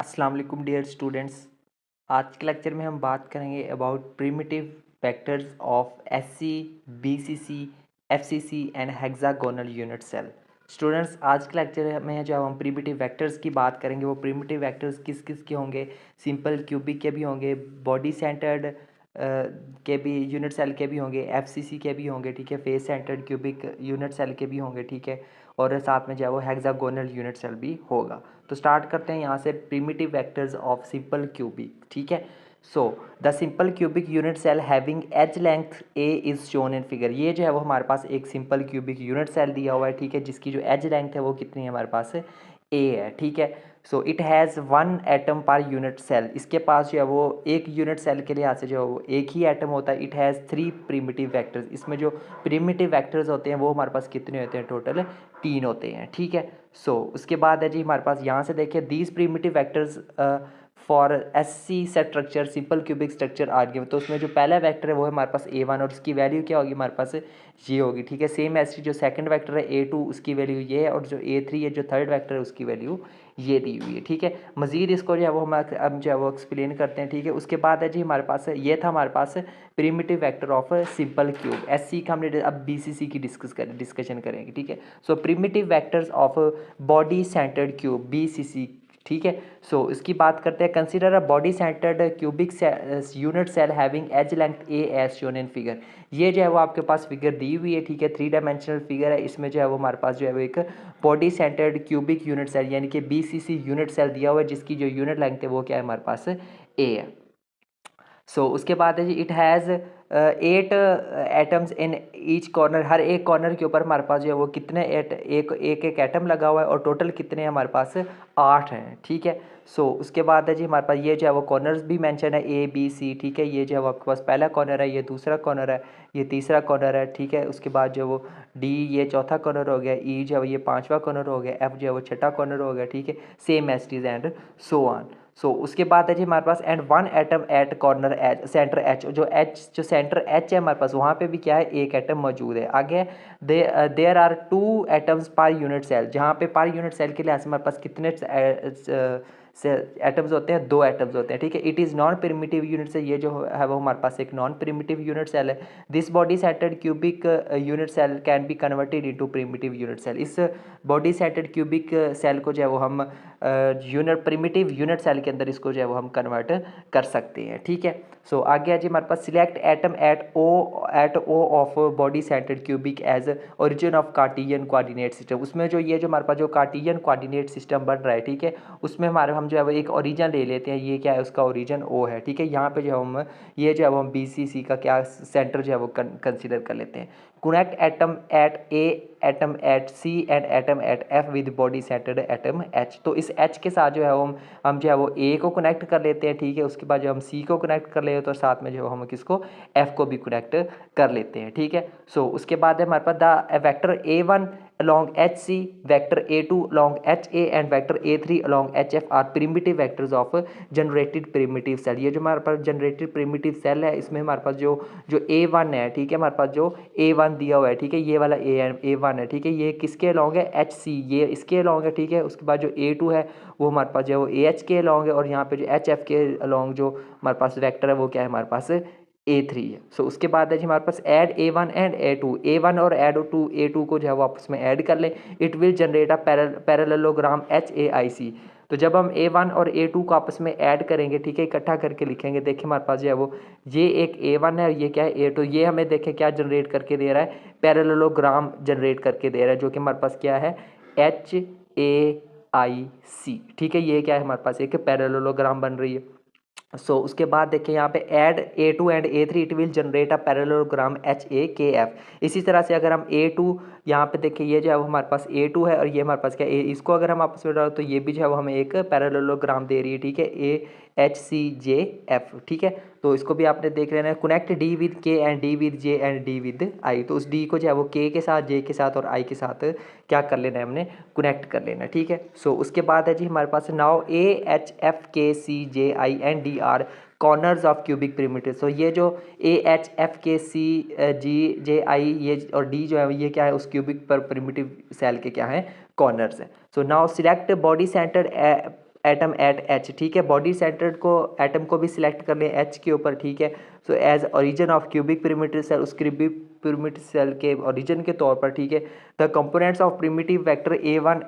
अस्सलाम वालेकुम dear students. आज के लेक्चर में हम बात करेंगे about primitive vectors of SC, BCC, FCC and hexagonal unit cell. Students, आज के लेक्चर में जो हम प्रिमिटिव वेक्टर्स की बात करेंगे वो प्रिमिटिव वेक्टर्स किस किस के होंगे। सिंपल क्यूबिक के भी होंगे, बॉडी सेंटर्ड के भी यूनिट सेल के भी होंगे, एफसीसी के भी होंगे, ठीक है, face centred cubic unit cell के भी होंगे, ठीक है, और साथ में जो है वो हेक्सागोनल यूनिट सेल भी होगा। तो स्टार्ट करते हैं यहाँ से primitive vectors of simple cubic, ठीक है। So the simple cubic unit cell having edge length a is shown in figure. ये जो है वो हमारे पास एक सिंपल क्यूबिक यूनिट सेल दिया हुआ है, ठीक है, जिसकी जो एज लेंथ है वो कितनी है हमारे पास ए है, ठीक है। So it has 1 atom per unit cell. इसके पास जो है वो एक यूनिट सेल के लिहाज से जो है वो एक ही एटम होता है। It has 3 primitive vectors. इसमें जो प्रिमिटिव वेक्टर्स होते हैं वो हमारे पास कितने होते हैं, टोटल 3 होते हैं, ठीक है। सो उसके बाद है जी हमारे पास यहाँ से देखिए these primitive vectors for SC structure simple cubic structure are given. तो उसमें जो पहला वेक्टर है वो है हमारे पास A1 और उसकी वैल्यू क्या होगी हमारे पास ये होगी, ठीक है। सेम ऐसी जो सेकंड वेक्टर है A2 उसकी वैल्यू ये है, और जो A3 है जो थर्ड वेक्टर है उसकी वैल्यू ये दी हुई है, ठीक है। मजीद इसको जो है वो हम अब जो है वो एक्सप्लेन करते हैं, ठीक है। उसके बाद है जी हमारे पास ये था हमारे पास primitive vector of simple cube. SC का हमने अब बीसीसी की डिस्कशन करेंगे, ठीक है। So primitive vectors of body centred cube BCC, ठीक है। सो इसकी बात करते हैं। Consider a body centred cubic unit cell having edge length A as shown in figure. ये जो है वो आपके पास फिगर दी हुई है, ठीक है, 3 डायमेंशनल फिगर है। इसमें जो है वो हमारे पास जो है वो एक body centred cubic unit cell यानी कि बीसीसी यूनिट सेल दिया हुआ है, जिसकी जो यूनिट लेंथ है वो क्या है हमारे पास ए है। सो उसके बाद है जी it has 8 atoms in each corner. हर एक कॉर्नर के ऊपर हमारे पास जो है वो कितने एक एटम लगा हुआ है, और टोटल कितने हैं हमारे पास 8 हैं, ठीक है। सो उसके बाद है जी हमारे पास ये जो है वो कॉर्नर्स भी मेंशन है A B C, ठीक है। ये जो है वो आपके पास पहला कॉर्नर है, ये दूसरा कॉर्नर है, ये तीसरा कॉर्नर है, ठीक है। उसके बाद जो वो D ये चौथा कॉर्नर हो गया, E जो है वो ये पांचवा कॉर्नर हो गया, F जो है वो छठा कॉर्नर हो गया, ठीक है। Same as it is and so on. So उसके बाद है जी हमारे पास and 1 atom at corner H centre H. जो सेंटर एच है हमारे पास वहाँ पे भी क्या है, एक एटम मौजूद है। आगे there are 2 atoms per unit cell. जहाँ पे पर यूनिट सेल के लिहाज से हमारे पास कितने एटम्स होते हैं, 2 एटम्स होते हैं, ठीक है। It is non primitive unit से ये जो है वो हमारे पास एक नॉन प्रिमिटिव यूनिट सेल है। This body centred cubic unit cell can be converted into primitive unit cell. इस बॉडी सेंटर्ड क्यूबिक सेल को जो है वो हम यूनिट प्रिमिटिव यूनिट सेल के अंदर इसको जो है वो हम कन्वर्ट कर सकते हैं, ठीक है। सो आगे जी हमारे पास select atom at O of body centred cubic as origin of Cartesian coordinate system. उसमें जो ये जो हमारे पास जो कार्टियन कोऑर्डिनेट सिस्टम बन रहा है, ठीक है, उसमें हमारे हम जो है वो एक ओरिजिन ले लेते हैं। ये क्या है, उसका ओरिजिन O है, ठीक है। यहाँ पे जो हम ये जो है वो हम BCC का क्या सेंटर जो है वो कंसिडर कर लेते हैं। Connect atom at A, atom at C and atom at F with body centred atom H. तो इस एच के साथ जो है हम जो है वो ए को कनेक्ट कर लेते हैं, ठीक है। उसके बाद जो हम सी को कनेक्ट कर लेते हैं, तो साथ में जो हम किसको एफ को भी कनेक्ट कर लेते हैं, ठीक है। सो उसके बाद है हमारे पास the vector A1 along HC, vector A2 along HA and vector A3 along HF are primitive vectors of generated primitive cell। ये जो हमारे पास जनरेटेड प्रिमिटिव सेल है, इसमें हमारे पास जो जो A1 है, ठीक है, हमारे पास जो A1 दिया हुआ है, ठीक है, ये वाला A1 है, ठीक है। ये किसके अलॉन्ग है, HC, ये इसके अलॉन्ग है, ठीक है। उसके बाद जो A2 है वो हमारे पास जो है वो AH के अलॉन्ग है, और यहाँ पे जो HF के अलॉन्ग जो हमारे पास वेक्टर है वो क्या है हमारे पास A3 है। सो उसके बाद है जी हमारे पास add A1 and A2। A1 और A2 को जो है वो आपस में ऐड कर लें। It will generate a parallelogram HAIC। तो जब हम A1 और A2 को आपस में ऐड करेंगे, ठीक है, इकट्ठा करके लिखेंगे, देखिए हमारे पास जो है वो ये एक A1 है और ये क्या है A2। ये हमें देखें क्या जनरेट करके दे रहा है, पैरेललोग्राम जनरेट करके दे रहा है, जो कि हमारे पास क्या है HAIC, ठीक है। ये क्या है हमारे पास एक पैरेललोग्राम बन रही है। सो उसके बाद देखिए यहाँ पे add A2 and A3 it will generate a parallelogram HAKF। इसी तरह से अगर हम A2 यहाँ पे देखिए ये जो है वो हमारे पास A2 है और ये हमारे पास क्या है, इसको अगर हम आपस में डालो तो ये भी जो है वो हमें एक पैरेललोग्राम दे रही है, ठीक है, AHCJF, ठीक है। तो इसको भी आपने देख लेना है। Connect D with K and D with J and D with I। तो उस D को जो है वो K के साथ, J के साथ और I के साथ क्या कर लेना है, हमने कनेक्ट कर लेना है, ठीक है। सो उसके बाद है जी हमारे पास now AHFKCJI and D are corners of cubic primitive. So ये जो AHFKCGJI ये और D जो है ये क्या है, उस क्यूबिक पर प्रिमिटिव सेल के क्या है, कॉर्नर्स है। So now select body centre atom at H, ठीक है। बॉडी सेंटर्ड को एटम को भी सिलेक्ट कर लें एच के ऊपर, ठीक है। So as origin of cubic pyramid cell, उस क्यूबिक पिरामिड सेल के ओरिजिन के तौर पर, ठीक है। The components of primitive vector A1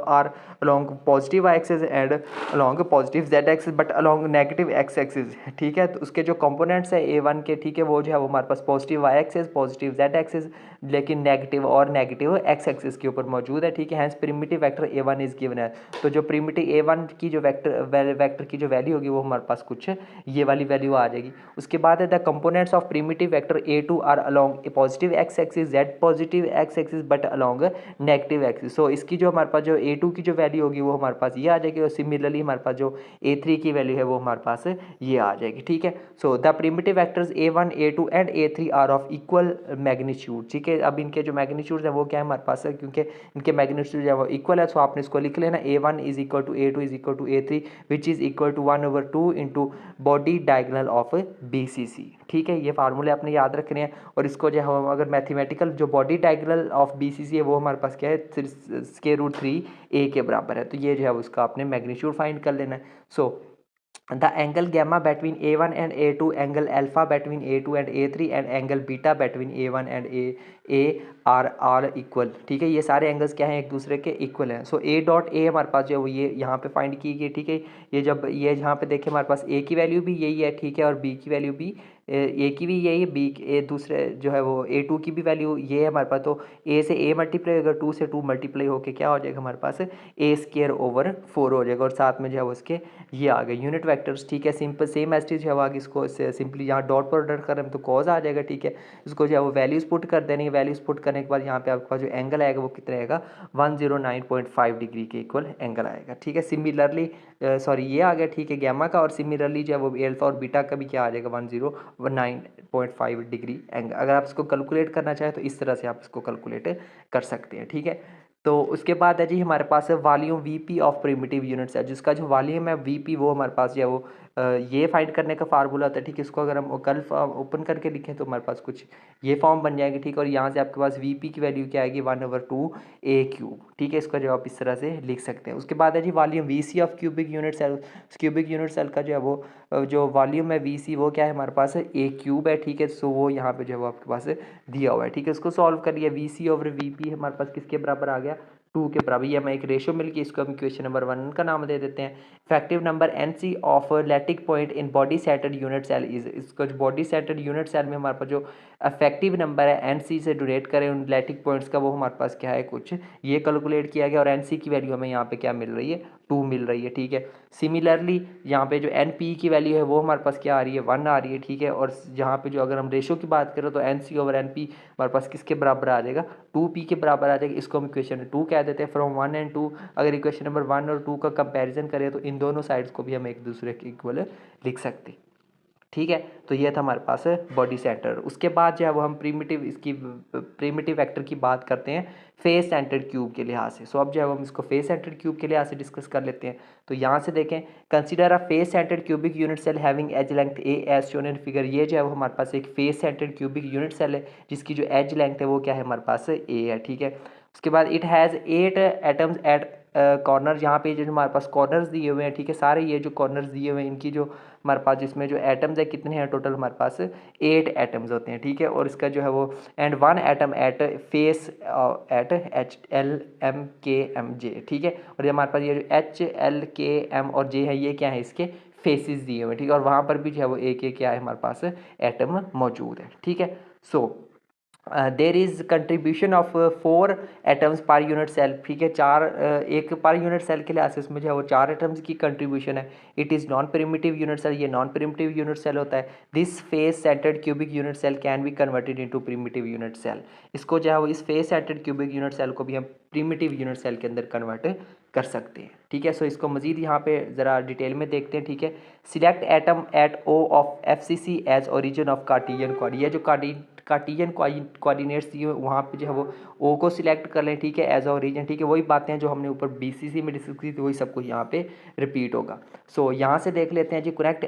are along positive axis and along positive z axis but along negative x axis, ठीक है। तो उसके जो कंपोनेंट्स है A1 के, ठीक है, वो जो है वो हमारे पास positive y axis, positive z axis, लेकिन नेगेटिव x एक्सिस के ऊपर मौजूद है, ठीक है। Hence primitive vector A1 is given है। तो जो प्रिमिटिव A1 की जो वेक्टर की जो वैल्यू होगी वो हमारे पास कुछ ये वाली वैल्यू आ जाएगी। उसके बाद है the components of primitive vector A2 are along a positive x axis, z positive x axis but along negative axis. So इसकी जो हमारे पास जो A2 की जो वैल्यू होगी वो हमारे पास ये आ जाएगी, और सिमिलरली हमारे पास जो A3 की वैल्यू है वो हमारे पास ये आ जाएगी, ठीक है। So the primitive vectors A1 A2 and A3 are of equal magnitude, ठीक है। अब इनके जो मैग्नीट्यूड है वो क्या है हमारे पास है, क्योंकि इनके मैग्नीट्यूड जो है वो इक्वल है, सो आपने इसको लिख लेना A1 is equal to A2 is equal to A3 which is equal to 1/2 into body diagonal of BCC, ठीक है। ये फार्मूले आपने याद रखने हैं। और इसको जो हम अगर मैथमेटिकल जो बॉडी डायगोनल ऑफ BCC है वो हमारे पास क्या है, √3a के बराबर है। तो ये जो है उसका आपने मैग्नीट्यूड फाइंड कर लेना है। सो the angle gamma between A1 and A2, angle alpha between A2 and A3 and angle beta between A1 and A are all equal, ठीक है। ये सारे एंगल्स क्या हैं, एक दूसरे के इक्वल हैं। सो A डॉट A हमारे पास जो है वो ये यहाँ पे फाइंड की गई, ठीक है। ये जब ये यहाँ पे देखें हमारे पास A की वैल्यू भी यही है, ठीक है, और B की वैल्यू भी A की भी यही है, A दूसरे जो है वो A2 की भी वैल्यू ये है हमारे पास। तो A से A मल्टीप्लाई होगा, 2 से 2 मल्टीप्लाई होकर क्या हो जाएगा हमारे पास A²/4 हो जाएगा। और साथ में जो है उसके ये आ गए यूनिट वेक्टर्स, ठीक है। सिंपल सेम एज टीज है, इसको सिंपली यहाँ डॉट प्रोडक्ट करें तो कॉज आ जाएगा, ठीक है। इसको जो है वो वैल्यूज पुट कर देनी है। वैल्यूज पुट करने के बाद यहाँ पे आपके पास जो एंगल आएगा वो कितना आएगा, 109.5 डिग्री के इक्वल एंगल आएगा, ठीक है। सिमिलरली सॉरी ये आ गया, ठीक है, गैमा का। और सिमिलरली जो है वो अल्फा और बीटा का भी क्या आ जाएगा, 109.5 डिग्री एंगल। अगर आप इसको कैलकुलेट करना चाहें तो इस तरह से आप इसको कैलकुलेट कर सकते हैं, ठीक है। तो उसके बाद है जी हमारे पास है volume VP of primitive units है, जिसका जो वॉल्यूम है VP वो हमारे पास जो है वो ये फाइंड करने का फार्मूला होता है, ठीक है। इसको अगर हम कल ओपन करके लिखें तो हमारे पास कुछ ये फॉर्म बन जाएगी, ठीक है। और यहाँ से आपके पास VP की वैल्यू क्या आएगी, 1/2a³, ठीक है। इसका जवाब इस तरह से लिख सकते हैं। उसके बाद है जी volume VC of cubic unit cell. Cubic unit cell का जो है वो जो वॉल्यूम है VC वो क्या है हमारे पास A³ है, ठीक है। सो वो यहाँ पे जो है वो आपके पास दिया हुआ है, ठीक है। इसको सॉल्व करिए, VC/VP हमारे पास किसके बराबर आ गया, 2 के बराबर। ये हमें एक रेशियो मिल गई, इसको हम इक्वेशन नंबर 1 का नाम दे देते हैं। Effective number NC of lattice point in body centred unit cell is, इसको जो बॉडी सेंटर्ड यूनिट सेल में हमारे पास जो इफेक्टिव नंबर है NC से डोनेट करें उन लैटिक पॉइंट्स का, वो हमारे पास क्या है कुछ ये कैलकुलेट किया गया। और NC की वैल्यू हमें यहाँ पे क्या मिल रही है, 2 मिल रही है, ठीक है। सिमिलरली यहाँ पे जो NP की वैल्यू है वो हमारे पास क्या आ रही है, 1 आ रही है, ठीक है। और यहाँ पे जो अगर हम रेशियो की बात करें तो NC/NP हमारे पास किसके बराबर आ जाएगा, 2P के बराबर आ जाएगा। इसको हम इक्वेशन 2 कह देते हैं। फ्रॉम 1 एंड 2 अगर इक्वेशन नंबर 1 और 2 का कंपैरिजन करें तो इन दोनों साइड्स को भी हम एक दूसरे के इक्वल लिख सकते हैं, ठीक है। तो ये था हमारे पास बॉडी सेंटर। उसके बाद जो है वो हम प्रिमिटिव वेक्टर की बात करते हैं फेस सेंटर्ड क्यूब के लिहाज से। सो अब जो है हम इसको फेस सेंटर्ड क्यूब के लिहाज से डिस्कस कर लेते हैं। तो यहाँ से देखें, consider a face centred cubic unit cell having edge length A as shown in figure. ये जो है वो हमारे पास एक face centred cubic unit cell है जिसकी जो एज लेंथ है वो क्या है हमारे पास A है, ठीक है। उसके बाद it has 8 atoms at corner. यहाँ पे जो हमारे पास कॉर्नर्स दिए हुए हैं, ठीक है, सारे ये जो कॉर्नर्स दिए हुए हैं इनकी जो हमारे पास जिसमें जो एटम्स है कितने हैं टोटल, हमारे पास 8 एटम्स होते हैं, ठीक है। और इसका जो है वो and 1 atom at face at HLMKMJ, ठीक है। और ये हमारे पास ये जो HLKM और J है ये क्या है, इसके फेसिस दिए हुए हैं, ठीक है। और वहाँ पर भी जो है वो एक क्या है हमारे पास एटम मौजूद है, ठीक है। So there is contribution of 4 atoms per unit cell, ठीक है। एक पर यूनिट सेल के लिए इसमें जो है वो 4 एटम्स की कंट्रीब्यूशन है। It is non primitive unit cell, ये नॉन प्रिमिटिव यूनिट सेल होता है। This face centred cubic unit cell can be converted into primitive unit cell. इसको जो है वो इस face centred cubic unit cell को भी हम प्रिमिटिव यूनिट सेल के अंदर कन्वर्ट कर सकते हैं, ठीक है। सो इसको मजीद यहाँ पे ज़रा डिटेल में देखते हैं, ठीक है। Select atom at O of FCC as origin of Cartesian coordinate. ये जो कार्टियन कोऑर्डिनेट्स दिए वहाँ पे जो है वो O को सिलेक्ट कर लें, ठीक है, एज अ ओरिजिन, ठीक है। वही बातें हैं जो हमने ऊपर BCC में डिस्कस की थी वही सब कुछ यहाँ पे रिपीट होगा। सो यहाँ से देख लेते हैं जी, connect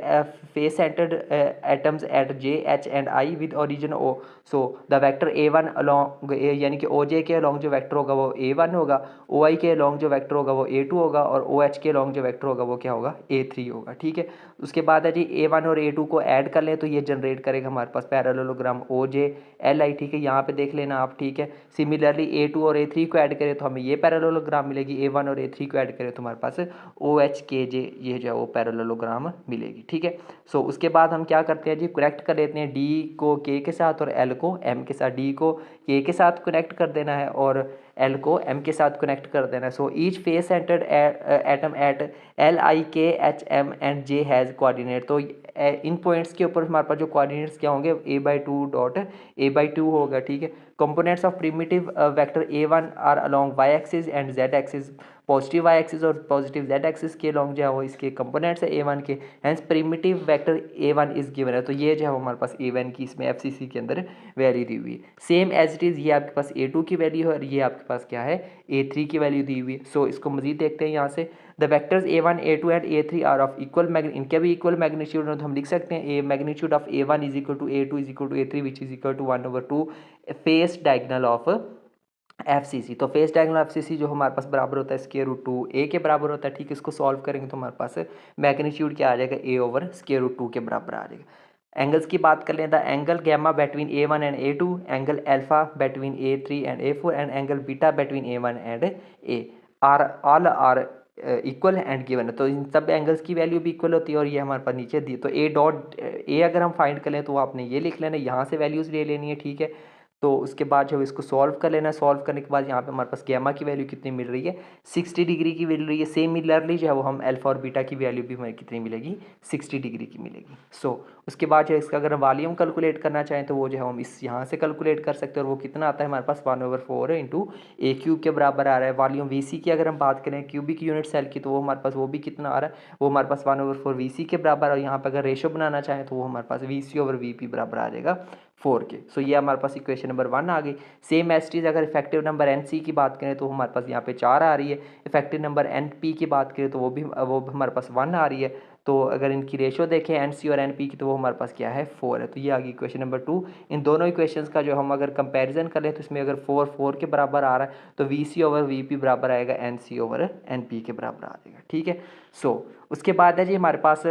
face centred atoms at J H and I with origin O। So the vector A1 along यानी कि OJ के अलॉन्ग जो वेक्टर होगा वो A1 होगा, OI के अलॉन्ग जो वेक्टर होगा वो A2 होगा, और ओ एच के लॉन्ग जो वेक्टर होगा वो क्या होगा A3 होगा। ठीक है, उसके बाद है जी A1 और A2 को ऐड कर लें तो ये जनरेट करेगा हमारे पास पैरेललोग्राम OJLI। ठीक है, यहाँ पे देख लेना आप। ठीक है, सिमिलरली A2 और A3 को ऐड करें तो हमें ये पैरेललोग्राम मिलेगी, A1 और A3 को ऐड करें तो हमारे पास OHKJ ये जो है वो पैरेललोग्राम मिलेगी। ठीक है, सो उसके बाद हम क्या करते हैं जी, कनेक्ट कर लेते हैं D को K के साथ और L को M के साथ। D को K के साथ कनेक्ट कर देना है और L को M के साथ कनेक्ट कर देना है। So each face centred atom at LIKHM and J has coordinate. तो इन पॉइंट्स के ऊपर हमारे पास जो कोऑर्डिनेट्स क्या होंगे, A/2 होगा। ठीक है, components of primitive vector A1 are along Y axis and Z axis. Positive Y axis और पॉजिटिव Z एक्सिस के लॉन्ग जो है वो इसके कंपोनेंट्स है A1 के, hence primitive vector A1 is given है। तो ये जो है हमारे पास A1 की इसमें FCC के अंदर वैल्यू दी हुई है, सेम एज इट इज़। ये आपके पास A2 की वैल्यू है और ये आपके पास क्या है A3 की वैल्यू दी हुई है। सो इसको मजीद देखते हैं यहाँ से। The vectors A1 A2 and A3 are of equal इनके भी इक्वल मैग्नीट्यूड है, तो हम लिख सकते हैं magnitude of A1 is equal to A2 is equal to A3 which is equal to 1/2 face diagonal of FCC। तो फेस डायगोनल FCC जो हमारे पास बराबर होता है स्क्वायर रूट 2A के बराबर होता है। ठीक है, इसको सॉल्व करेंगे तो हमारे पास मैग्नीट्यूड क्या आ जाएगा A/स्क्वायर रूट 2 के बराबर आ जाएगा। एंगल्स की बात कर लें, the angle gamma between A1 and A2, angle alpha between A3 and A4 and angle beta between A1 and A are all are equal and given है। तो इन सब एंगल्स की वैल्यू भी इक्वल होती है और ये हमारे पास नीचे दी। तो A अगर हम फाइंड कर लें तो आपने ये लिख लेना, यहाँ से वैल्यूज़ ले लेनी है। ठीक है, तो उसके बाद जो इसको सॉल्व कर लेना है। सॉल्व करने के बाद यहाँ पे हमारे पास गैमा की वैल्यू कितनी मिल रही है, 60 डिग्री की मिल रही है। सिमिलरली जो है वो हम अल्फा और बीटा की वैल्यू भी हमें कितनी मिलेगी, 60 डिग्री की मिलेगी। सो उसके बाद जो इसका अगर वॉल्यूम कैलकुलेट करना चाहें तो वो जो है हम इस यहाँ से कैलकुलेट कर सकते हैं और वो कितना आता है हमारे पास 1/4 इंटू A³ के बराबर आ रहा है। वॉल्यूम VC की अगर हम बात करें क्यूबिक यूनिट सेल की, तो वो हमारे पास वो भी कितना आ रहा है, वो हमारे पास 1/4 VC के बराबर। और यहाँ पर अगर रेशो बनाना चाहें तो वो हमारे पास VC/VP बराबर आ जाएगा 4 के। सो ये हमारे पास इक्वेशन नंबर 1 आ गई। सेम एज इज अगर इफेक्टिव नंबर NC की बात करें तो हमारे पास यहाँ पे 4 आ रही है। इफेक्टिव नंबर NP की बात करें तो वो हमारे पास 1 आ रही है। तो अगर इनकी रेशो देखें NC और NP की तो वो हमारे पास क्या है 4 है। तो ये आ गई इक्वेशन नंबर 2। इन दोनों इक्वेशंस का जो हम अगर कंपैरिजन करें तो इसमें अगर 4 के बराबर आ रहा है तो VC/VP बराबर आएगा NC/NP के बराबर आ जाएगा। ठीक है, सो उसके बाद है जी हमारे पास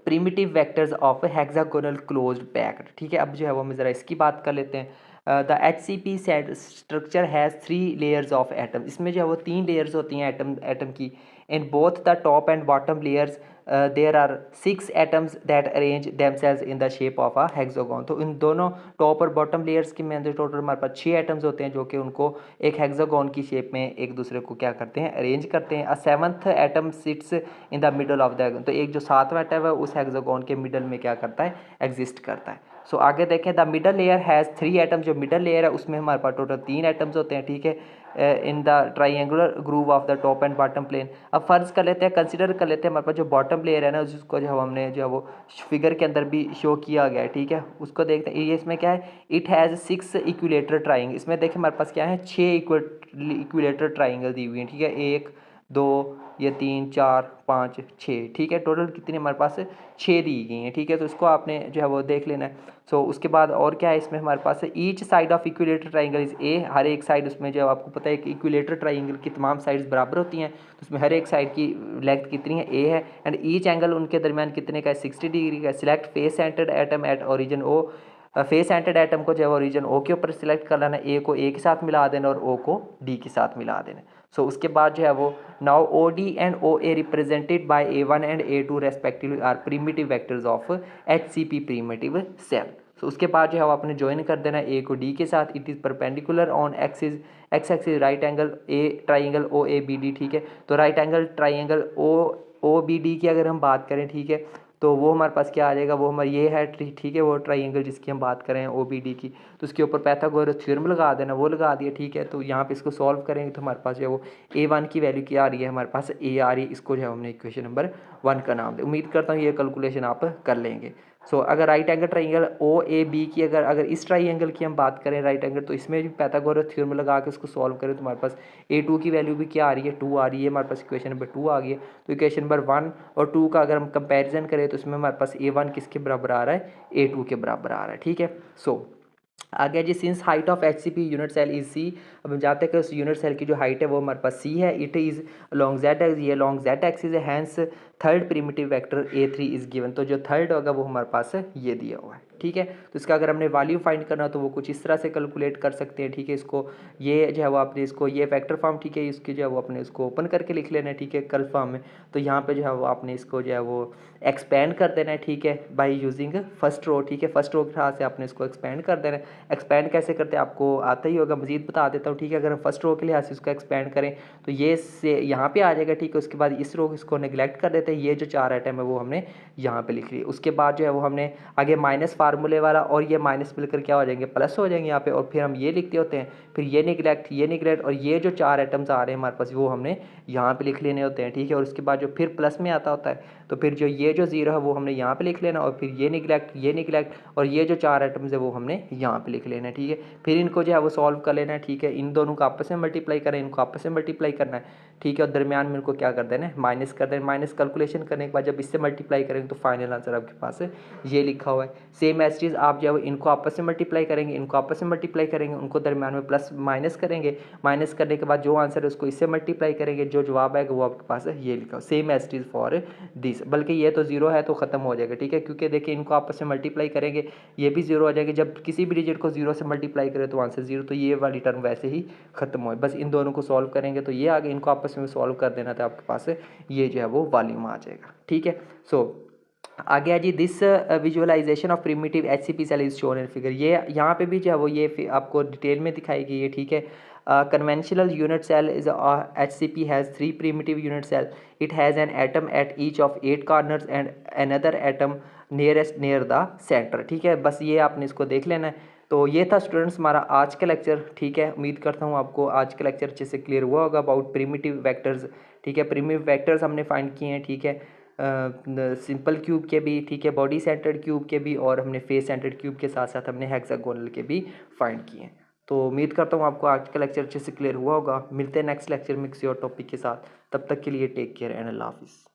primitive vectors of hexagonal closed packed. ठीक है, अब जो है वो हम ज़रा इसकी बात कर लेते हैं। The HCP structure has 3 layers of atom. इसमें जो है वो 3 लेयर्स होती हैं एटम की। In both the top and bottom layers there are 6 atoms that arrange themselves in the shape of a hexagon. तो इन दोनों टॉप और बॉटम लेयर्स के में अंदर टोटल हमारे पास 6 एटम्स होते हैं जो कि उनको एक हेक्सागोन की शेप में एक दूसरे को क्या करते हैं, अरेंज करते हैं। अ 7th atom sits in the middle of the, तो एक जो 7वां एटम है उस हेक्सागोन के मिडल में क्या करता है, एग्जिस्ट करता है। सो आगे देखें, the middle layer has 3 atom. जो मिडल लेयर है उसमें हमारे पास टोटल 3 एटम्स होते हैं। ठीक है, in the triangular groove of the top and bottom plane. अब फर्ज कर लेते हैं, कंसिडर कर लेते हैं हमारे पास जो बॉटम लेयर है ना, जिसको जो हमने जो है वो फिगर के अंदर भी शो किया गया है। ठीक है, उसको देखते हैं। ये इसमें क्या है, इट हैज़ 6 इक्विलेटर ट्राइंगल। इसमें देखिए हमारे पास क्या है, 6 इक्विलेटर ट्राइंगल दी हुई है। ठीक है, 1 2 ये 3 4 5 6। ठीक है, टोटल कितनी हमारे पास 6 दी गई हैं। ठीक है, तो इसको आपने जो है वो देख लेना है। सो उसके बाद और क्या है इसमें हमारे पास, each side of equilateral triangle is A। हर एक साइड उसमें जो आपको पता है कि इक्विलेटर ट्राइंगल की तमाम साइड्स बराबर होती हैं, तो उसमें हर एक साइड की लेंथ कितनी है, A है। एंड ईच एंगल उनके दरमियान कितने का है, 60 डिग्री का। Select face centred atom at origin O। Face centred atom को जो है ओरिजिन O के ऊपर सिलेक्ट कर लेना, A को A के साथ मिला देना और O को D के साथ मिला देना। सो उसके बाद जो है वो now OD and OA represented by A1 and A2 respectively are primitive vectors of HCP primitive cell. So उसके बाद जो है वो आपने ज्वाइन कर देना A को D के साथ। It is perpendicular on x axis right angle A triangle OABD। ठीक है, तो राइट एंगल ट्राइंगल OBD की अगर हम बात करें, ठीक है, तो वो हमारे पास क्या आ जाएगा, वो हमारा ये है। ठीक है, वो ट्राइंगल जिसकी हम बात करें OBD की, तो उसके ऊपर पाइथागोरस थ्योरम लगा देना, वो लगा दिया। ठीक है, तो यहाँ पे इसको सॉल्व करेंगे तो हमारे पास जो है वो A1 की वैल्यू क्या आ रही है, हमारे पास A आ रही है। इसको जो है हमने इक्वेशन नंबर 1 का नाम दिया। उम्मीद करता हूँ ये कैलकुलेशन आप कर लेंगे। सो अगर राइट एंगल ट्राइंगल OAB की अगर इस ट्राइंगल की हम बात करें राइट एंगल, तो इसमें भी पाइथागोरस थ्योरम लगा के उसको सॉल्व करें तो हमारे पास A2 की वैल्यू भी क्या आ रही है, 2 आ रही है। हमारे पास इक्वेशन नंबर 2 आ गई है। तो इक्वेशन नंबर 1 और 2 का अगर हम कंपैरिजन करें तो इसमें हमारे पास A1 किसके बराबर आ रहा है, A2 के बराबर आ रहा है। ठीक है, सो आ गया जी, since height of H C P unit cell is C. अब हम जानते हैं कि उस यूनिट सेल की जो हाइट है वो हमारे पास सी है। It is long Z X, ये लॉन्ग जेड एक्सिस है, hence third primitive vector A3 is given. तो जो थर्ड होगा वो हमारे पास है ये दिया हुआ है, ठीक है। तो इसका अगर हमने वैल्यू फाइंड करना तो वो कुछ इस तरह से कैलकुलेट कर सकते हैं, ठीक है। इसको ये जो है वो आपने इसको ये फैक्टर फॉर्म, ठीक है, इसकी जो है वो अपने इसको ओपन करके लिख लेना है, ठीक है, कल फॉर्म में। तो यहाँ पे जो है वो आपने इसको जो है वो एक्सपेंड कर देना है, ठीक है, बाय यूजिंग फर्स्ट रो, ठीक है। फर्स्ट रो के साथ से आपने इसको एक्सपेंड कर देना है। एक्सपेंड कैसे करते हैं आपको आता ही होगा, मजीद बता देता हूँ, ठीक है। अगर हम फर्स्ट रो के लिहाज से इसको एक्सपेंड करें तो ये से यहाँ पे आ जाएगा, ठीक है। उसके बाद इस रो इसको नेग्लेक्ट कर देते हैं, ये जो 4 आइटम है वो हमने यहाँ पे लिख ली। उसके बाद जो है वो हमने आगे माइनस फार्मूले वाला और ये माइनस मिलकर क्या हो जाएंगे, प्लस हो जाएंगे यहाँ पे। और फिर हम ये लिखते होते हैं, फिर ये निगलेक्ट और ये जो 4 आइटम्स आ रहे हैं हमारे पास वो हमने यहाँ पे लिख लेने होते हैं, ठीक है। और उसके बाद जो फिर प्लस में आता होता है तो फिर जो ये जो जीरो है वो हमने यहाँ पे लिख लेना, और फिर ये निगलेक्ट और ये जो 4 आइटम्स है वो हमने यहाँ पे लिख लेना है, ठीक है। फिर इनको जो है वो सॉल्व कर लेना है, ठीक है। इन दोनों को आपस में मल्टीप्लाई करना है, इनको आपस में मल्टीप्लाई करना है, ठीक है। और दरमियान में इनको क्या कर देना है, माइनस कर देना। माइनस कैलकुलेशन करने के बाद जब इससे मल्टीप्लाई करेंगे तो फाइनल आंसर आपके पास ये लिखा हुआ है। सेम एज चीज़ आप जो है इनको आपस में मल्टीप्लाई करेंगे, इनको आपस में मल्टीप्लाई करेंगे, उनको दरमियान में प्लस माइनस करेंगे। माइनस करने के बाद जो आंसर है उसको इससे मल्टीप्लाई करेंगे, जो जवाब आएगा वो आपके पास है ये लिखा, सेम एज चीज़ फॉर दिस। बल्कि ये तो जीरो है तो ख़त्म हो जाएगा, ठीक है, क्योंकि देखिए इनको आपस में मल्टीप्लाई करेंगे, ये भी जीरो हो जाएगा। जब किसी भी डिजिट को जीरो से मल्टीप्लाई करें तो आंसर जीरो, तो ये वाली टर्म वैसे ही खत्म हो। बस इन दोनों को सॉल्व करेंगे तो ये आगे, इनको आपस में सॉल्व कर देना था, आपके पास ये जो है वो वॉल्यूम आ जाएगा, ठीक है। सो आ गया जी, this visualisation of primitive H C P cell is shown in figure. ये यहाँ पे भी जो है वो ये आपको डिटेल में दिखाई गई है, ठीक है। Conventional unit cell is H C P has 3 primitive unit cell. It has an atom at each of 8 corners and another atom near the centre, ठीक है। बस ये आपने इसको देख लेना है। तो ये था स्टूडेंट्स हमारा आज का लेक्चर, ठीक है। उम्मीद करता हूँ आपको आज का लेक्चर अच्छे से क्लियर हुआ होगा अबाउट प्रिमिटिव वेक्टर्स, ठीक है। प्रिमिटिव वेक्टर्स हमने फाइंड किए हैं, ठीक है, सिंपल क्यूब के भी, ठीक है, बॉडी सेंटर्ड क्यूब के भी, और हमने फेस सेंटर्ड क्यूब के साथ साथ हमने हेक्सागोनल के भी फाइंड किए हैं। तो उम्मीद करता हूँ आपको आज का लेक्चर अच्छे से क्लियर हुआ होगा। मिलते हैं नेक्स्ट लेक्चर में किसी और टॉपिक के साथ, तब तक के लिए टेक केयर एंड अल्लाह हाफिज़।